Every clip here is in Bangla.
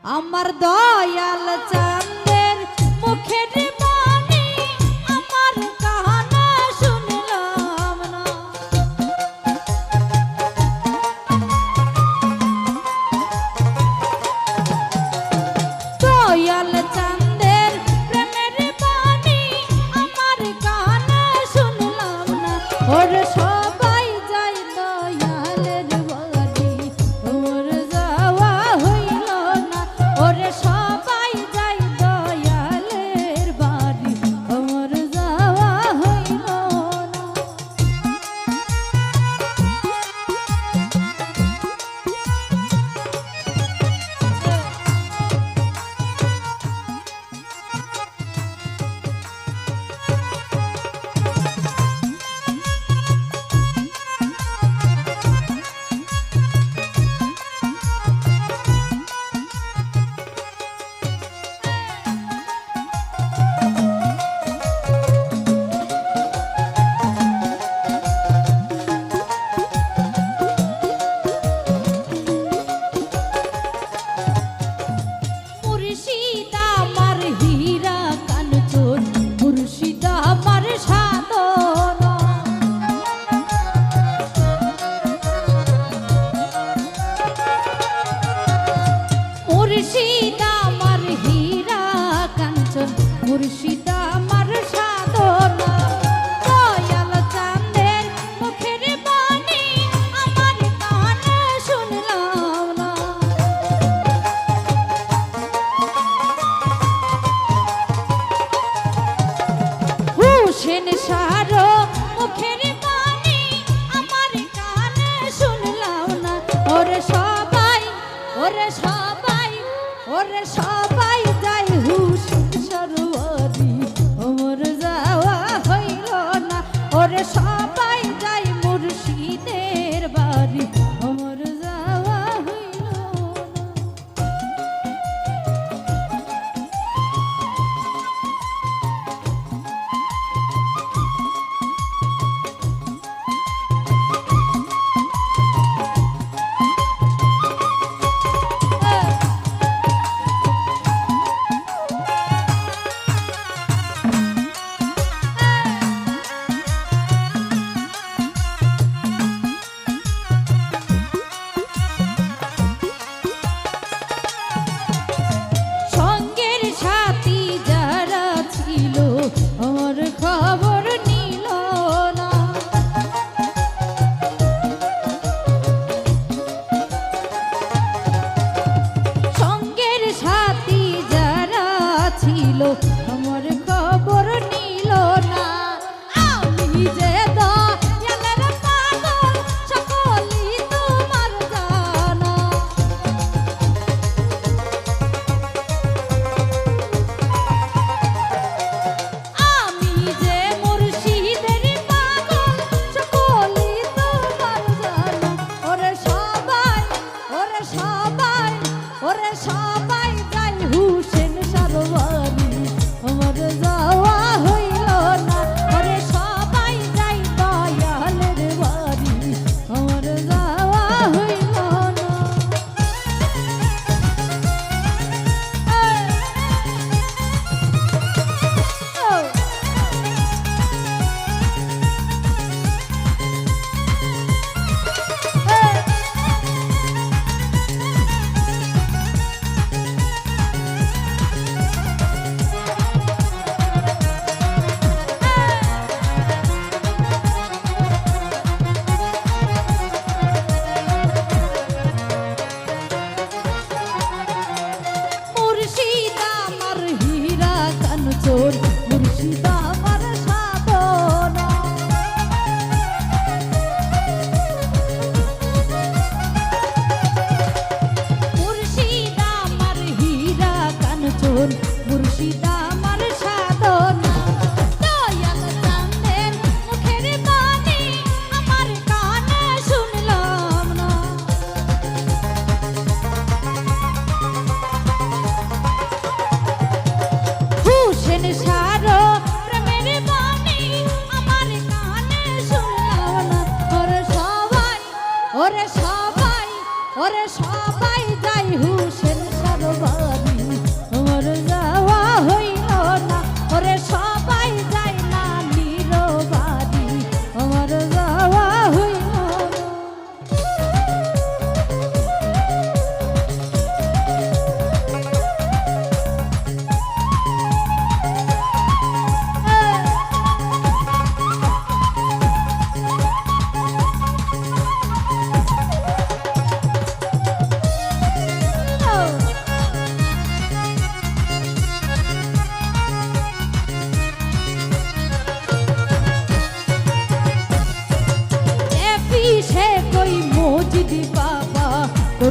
আমার দয়াল চাঁদের মুখের বাণী আমার কানে শুনলাম না। দয়াল চাঁদের প্রেমের বাণী আমার কানে শুনলাম না। ওর সবাই যায় দয়ালের বাড়ি, ওর যাওয়া হইল না। ওরে সবাই যায় দয়ালের বাড়ি, ওর যাওয়া হইল না। মুর্শিদ আমার হীরা কাঞ্চন, মুর্শিদ আমার সাধনা। মুর্শিদ আমার হীরা কাঞ্চন, মুর্শিদ আমার সাধনা। দয়াল চাঁদের মুখের বাণী আমার কানে শুনলাম না। হুসেন সারো মুখের বাণী আমার কানে শুনলাম না। ওরে সবাই, ওরে সবাই, ওরে সবাই যায় হুসেন সারো বাড়ি, ওর যাওয়া হইল না। ওরে সবাই যায় মুর্শিদের বাড়ি, ওর যাওয়া হইল না। সঙ্গের সাথী যারা ছিল আমার খবর নিল না। সঙ্গের সাথী যারা ছিল আমার খবর নিল না। আমি যে দয়ালের পাগল সকলই তোমার জানা। আমি যে মুর্শিদের পাগল সকলই তোমার জানা। ওরে সবাই, ওরে সবাই, ওরে সবাই যায় হুসেন সারো বাড়ি, আমার যাওয়া হইল না। ওরে সবাই যায় দয়ালের বাড়ি, আমার যাওয়া হইল না। মুর্শিদ আমার হীরা কাঞ্চন, মুর্শিদ আমার সাধনা। মুর্শিদ আমার হীরা কাঞ্চন, মুর্শিদ আমার সাধনা। দয়াল চাঁদের মুখের বাণী আমার কানে শুনলাম না। হুসেন সারো প্রেমের বাণী আমার কানে শুনলাম না। ওরে সবাই, ওরে সবাই, ওরে সবাই যায় হুসেন সারো বাড়ি।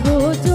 রোজ